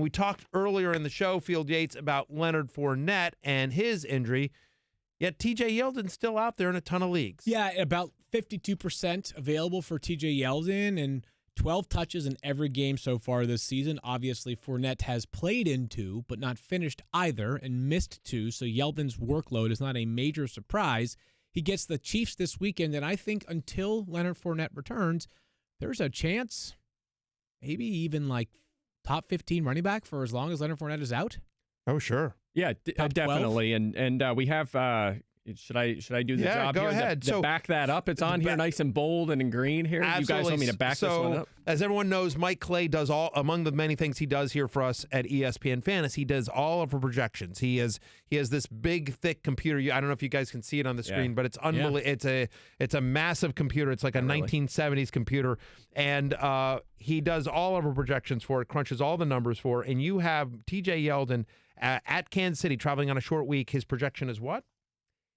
We talked earlier in the show, Field Yates, about Leonard Fournette and his injury, yet T.J. Yeldon's still out there in a ton of leagues. Yeah, about 52% available for T.J. Yeldon and 12 touches in every game so far this season. Obviously, Fournette has played in 2, but not finished either and missed 2, so Yeldon's workload is not a major surprise. He gets the Chiefs this weekend, and I think until Leonard Fournette returns, there's a chance, maybe even like top 15 running back for as long as Leonard Fournette is out. Oh, sure. Yeah, definitely. And we have should I do the job go here ahead. To back that up? It's on here nice and bold and in green here. Absolutely. You guys want me to back this one up? As everyone knows, Mike Clay does among the many things he does here for us at ESPN Fantasy, he does all of our projections. He has this big, thick computer. I don't know if you guys can see it on the screen, but it's unbelievable. Yeah. It's a massive computer. It's like a 1970s computer. And he does all of our projections for it, crunches all the numbers for it. And you have T.J. Yeldon at Kansas City traveling on a short week. His projection is what?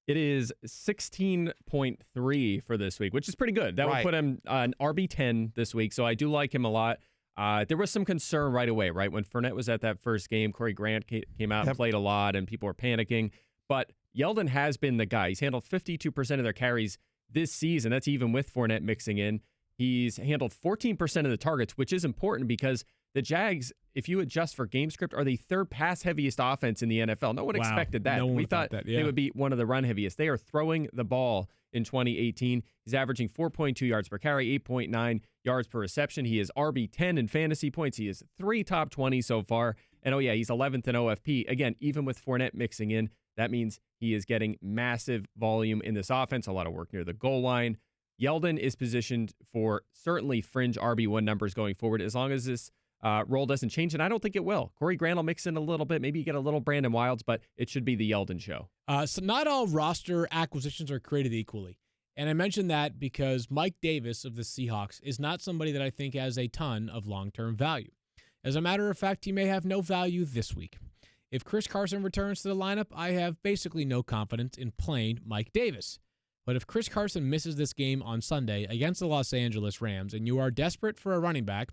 It is 16.3 for this week, which is pretty good. That would put him on RB 10 this week, so I do like him a lot. There was some concern right away, right? When Fournette was at that first game, Corey Grant came out and played a lot, and people were panicking. But Yeldon has been the guy. He's handled 52% of their carries this season. That's even with Fournette mixing in. He's handled 14% of the targets, which is important because the Jags, if you adjust for game script, are the third pass-heaviest offense in the NFL. No one expected that. We thought they would be one of the run-heaviest. They are throwing the ball in 2018. He's averaging 4.2 yards per carry, 8.9 yards per reception. He is RB 10 in fantasy points. He is 3 top 20 so far. And, he's 11th in OFP. Again, even with Fournette mixing in, that means he is getting massive volume in this offense, a lot of work near the goal line. Yeldon is positioned for certainly fringe RB1 numbers going forward as long as this role doesn't change, and I don't think it will. Corey Grant will mix in a little bit. Maybe you get a little Brandon Wilds, but it should be the Yeldon show. So not all roster acquisitions are created equally. And I mentioned that because Mike Davis of the Seahawks is not somebody that I think has a ton of long-term value. As a matter of fact, he may have no value this week. If Chris Carson returns to the lineup, I have basically no confidence in playing Mike Davis. But if Chris Carson misses this game on Sunday against the Los Angeles Rams and you are desperate for a running back,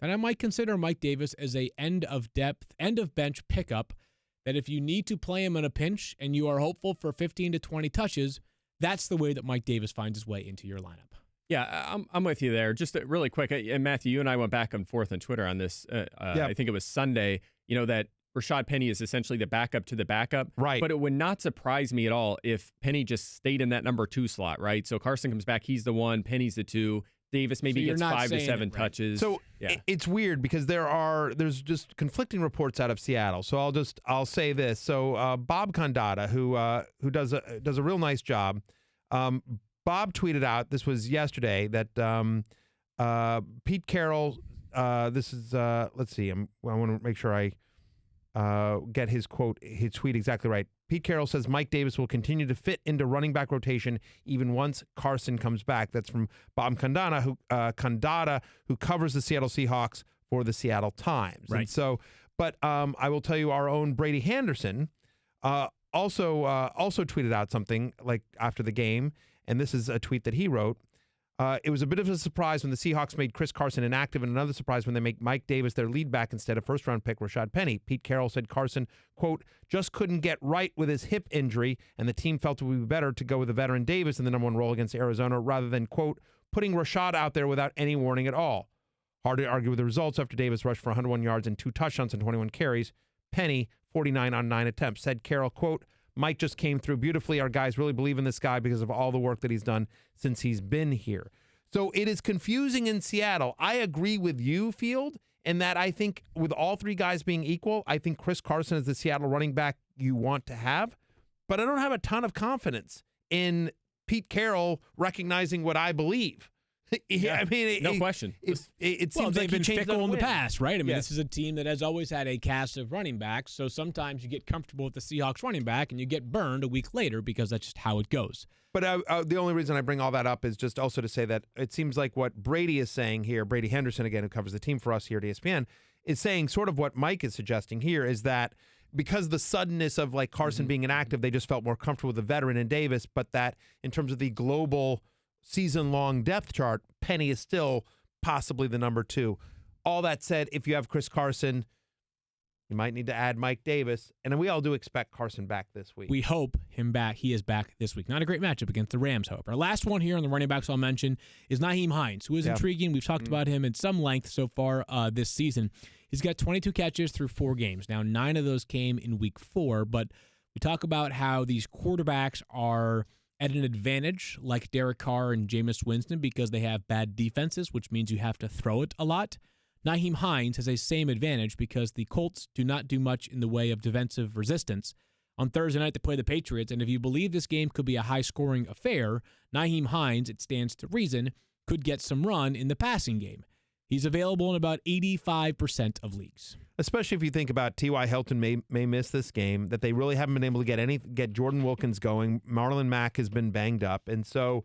then I might consider Mike Davis as a end-of-bench pickup that if you need to play him in a pinch and you are hopeful for 15 to 20 touches, that's the way that Mike Davis finds his way into your lineup. Yeah, I'm with you there. Just really quick, and Matthew, you and I went back and forth on Twitter on this. I think it was Sunday, that Rashad Penny is essentially the backup to the backup. Right. But it would not surprise me at all if Penny just stayed in that number 2 slot, right? So Carson comes back, he's the 1, Penny's the 2. Davis maybe gets 5 to 7 touches. So it's weird because there's just conflicting reports out of Seattle. So I'll say this. So Bob Condata, who does a real nice job, Bob tweeted out, this was yesterday, that Pete Carroll, this is let's see, I want to make sure I get his tweet exactly right. Pete Carroll says Mike Davis will continue to fit into running back rotation even once Carson comes back. That's from Bob Condata, who covers the Seattle Seahawks for the Seattle Times. Right. And so, but I will tell you, our own Brady Henderson also tweeted out something like after the game, and this is a tweet that he wrote. It was a bit of a surprise when the Seahawks made Chris Carson inactive, and another surprise when they make Mike Davis their lead back instead of first-round pick Rashad Penny. Pete Carroll said Carson, quote, just couldn't get right with his hip injury, and the team felt it would be better to go with the veteran Davis in the number 1 role against Arizona rather than, quote, putting Rashad out there without any warning at all. Hard to argue with the results after Davis rushed for 101 yards and 2 touchdowns and 21 carries. Penny, 49 on 9 attempts. Said Carroll, quote, Mike just came through beautifully. Our guys really believe in this guy because of all the work that he's done since he's been here. So it is confusing in Seattle. I agree with you, Field, in that I think with all 3 guys being equal, I think Chris Carson is the Seattle running back you want to have. But I don't have a ton of confidence in Pete Carroll recognizing what I believe. Yeah, I mean, no question. It seems like they've been he changed fickle in the win. past, right? I mean, this is a team that has always had a cast of running backs, so sometimes you get comfortable with the Seahawks running back and you get burned a week later because that's just how it goes. But the only reason I bring all that up is just also to say that it seems like what Brady is saying here, Brady Henderson, again, who covers the team for us here at ESPN, is saying sort of what Mike is suggesting here is that because the suddenness of like Carson being inactive, they just felt more comfortable with the veteran in Davis, but that in terms of the global season-long depth chart, Penny is still possibly the number 2. All that said, if you have Chris Carson, You might need to add Mike Davis. And we all do expect Carson back this week. We hope him back. He is back this week. Not a great matchup against the Rams, however. Our last one here on the running backs I'll mention is Nyheim Hines, who is intriguing. We've talked about him in some length so far this season. He's got 22 catches through 4 games. Now, 9 of those came in week 4, but we talk about how these quarterbacks are at an advantage, like Derek Carr and Jameis Winston, because they have bad defenses, which means you have to throw it a lot. Nyheim Hines has a same advantage because the Colts do not do much in the way of defensive resistance. On Thursday night, they play the Patriots, and if you believe this game could be a high-scoring affair, Nyheim Hines, it stands to reason, could get some run in the passing game. He's available in about 85% of leagues. Especially if you think about T.Y. Hilton may miss this game, that they really haven't been able to get Jordan Wilkins going. Marlon Mack has been banged up, and so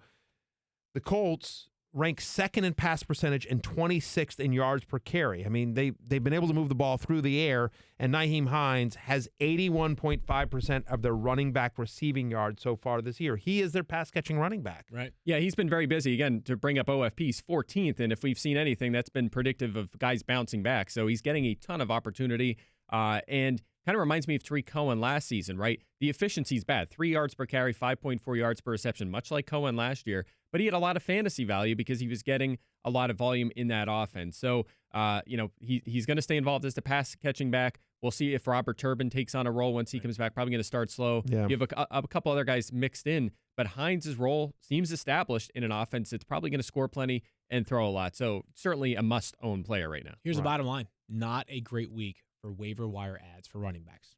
the Colts rank 2nd in pass percentage and 26th in yards per carry. I mean, they've been able to move the ball through the air, and Nyheim Hines has 81.5% of their running back receiving yards so far this year. He is their pass-catching running back. Right. Yeah, he's been very busy. Again, to bring up OFP's 14th, and if we've seen anything, that's been predictive of guys bouncing back. So he's getting a ton of opportunity, and kind of reminds me of Tariq Cohen last season, right? The efficiency's bad. 3 yards per carry, 5.4 yards per reception, much like Cohen last year. But he had a lot of fantasy value because he was getting a lot of volume in that offense. So, he's going to stay involved as the pass-catching back. We'll see if Robert Turbin takes on a role once he comes back. Probably going to start slow. Yeah. You have a couple other guys mixed in, but Hines' role seems established in an offense that's probably going to score plenty and throw a lot. So certainly a must-own player right now. Here's the bottom line. Not a great week for waiver wire ads for running backs.